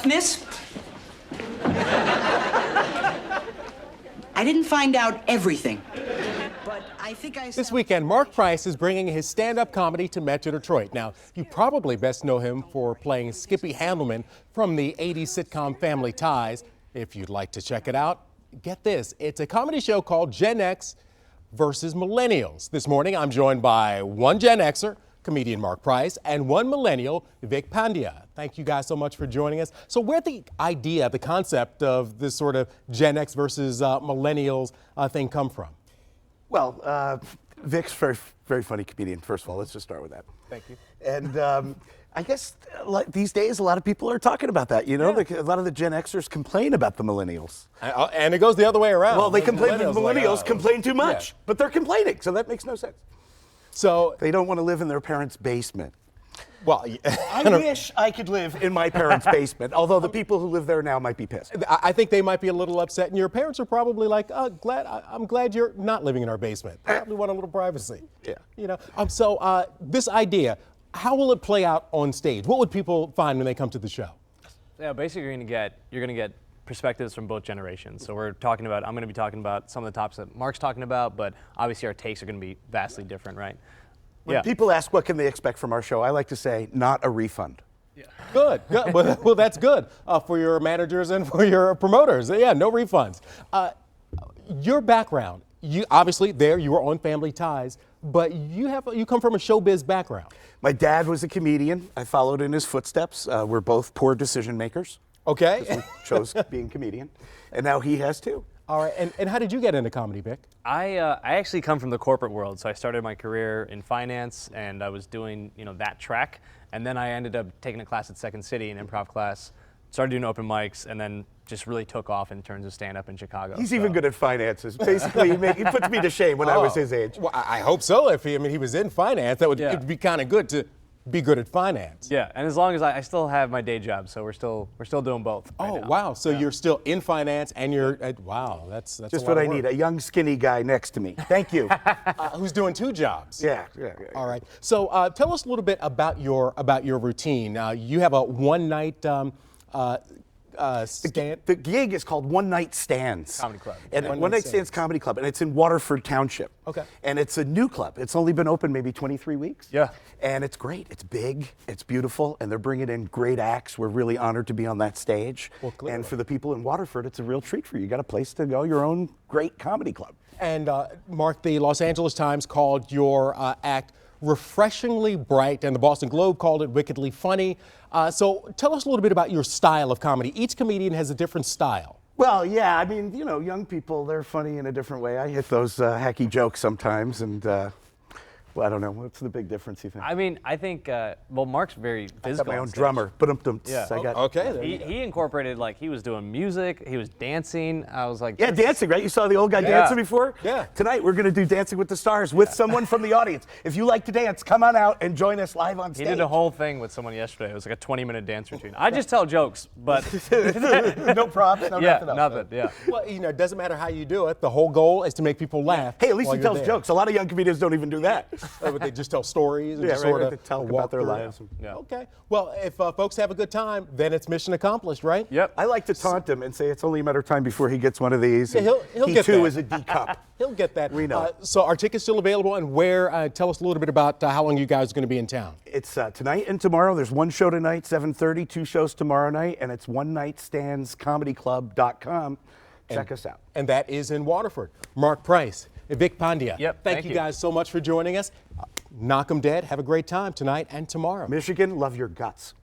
Miss? I didn't find out everything, but I think I... This weekend, Marc Price is bringing his stand-up comedy to Metro Detroit. Now, you probably best know him for playing Skippy Handelman from the 80s sitcom Family Ties. If you'd like to check it out, get this. It's a comedy show called Gen X versus Millennials. This morning, I'm joined by one Gen Xer, comedian Marc Price, and one millennial, Vic Pandya. Thank you guys so much for joining us. So where'd the idea, the concept of this sort of Gen X versus millennials thing come from? Well, Vic's very funny comedian, first of all. Let's just start with that. Thank you. And I guess these days a lot of people are talking about that. You know, Yeah. a lot of the Gen Xers complain about the millennials. And it goes the other way around. Well, they complain. The millennials like, complain too much, yeah. but they're complaining, so that makes no sense. So They don't want to live in their parents' basement. well, I wish I could live in my parents' basement, although the people who live there now might be pissed. I think they might be a little upset, and your parents are probably like, "Oh, I'm glad you're not living in our basement. They probably want a little privacy." Yeah. You know. So this idea, how will it play out on stage? What would people find when they come to the show? Yeah, basically you're gonna get perspectives from both generations. So I'm gonna be talking about some of the topics that Marc's talking about, but obviously our takes are gonna be vastly different, right? When people ask what can they expect from our show, I like to say, not a refund. Good. Well, that's good for your managers and for your promoters. Yeah, no refunds. Your background, you obviously you were on Family Ties, but you come from a showbiz background. My dad was a comedian. I followed in his footsteps. We're both poor decision makers. Okay. We chose being comedian, and now he has too. All right. And how did you get into comedy, Vic? I actually come from the corporate world, so I started my career in finance, and I was doing that track, and then I ended up taking a class at Second City, an improv class, started doing open mics, and then just really took off in terms of stand-up in Chicago. He's even good at finances. Basically, he puts me to shame when I was his age. Well, I hope so. If he was in finance, it'd be kind of good to be good at finance. Yeah, and as long as I still have my day job, so we're still doing both. Oh, now. wow. So you're still in finance and you're, wow, that's Just a lot what of I work. need, a young, skinny guy next to me. Thank you. Who's doing two jobs. Yeah. All right. So tell us a little bit about your routine. You have a one-night stand. The gig is called One Night Stands. Comedy Club. And One One Night Night Stands Comedy Club, and it's in Waterford Township. Okay. And it's a new club. It's only been open maybe 23 weeks. Yeah. And it's great. It's big. It's beautiful. And they're bringing in great acts. We're really honored to be on that stage. Well, clearly. And for the people in Waterford, it's a real treat for you. You got a place to go, your own great comedy club. And Marc, the Los Angeles Times called your act refreshingly bright, and the Boston Globe called it wickedly funny. So tell us a little bit about your style of comedy. Each comedian has a different style. Well, yeah, I mean, young people, they're funny in a different way. I hit those hacky jokes sometimes, and well, I don't know. What's the big difference, you think? I mean, I think, Marc's very I got physical. my on own stage. drummer. Yeah. I got, Okay. There you go. He incorporated, he was doing music, he was dancing. I was like, Yeah, this- dancing, right? You saw the old guy dancing before? Yeah. Tonight, we're going to do Dancing with the Stars with someone from the audience. If you like to dance, come on out and join us live on He stage. did a whole thing with someone yesterday. It was like a 20-minute dance routine. I just tell jokes, but No props, no yeah, nothing else. nothing. Yeah. Well, it doesn't matter how you do it. The whole goal is to make people laugh. Hey, at least while he you're tells there. jokes. A lot of young comedians don't even do that. But they just tell stories and Yeah, just right, sort right, of to tell walk about their through. lives. Yeah. Okay. Well, if folks have a good time, then it's mission accomplished, right? Yep. I like to taunt him and say it's only a matter of time before he gets one of these. Yeah, and he'll he get too that. is a D cup. He'll get that. We know. So are tickets still available, and where? Tell us a little bit about how long you guys are going to be in town. It's tonight and tomorrow. There's one show tonight, 7:30, two shows tomorrow night, and it's onenightstandscomedyclub.com. Check us out. And that is in Waterford. Marc Price, Vic Pandya. Yep, Thank thank you you. guys so much for joining us. Knock 'em dead. Have a great time tonight and tomorrow. Michigan, love your guts.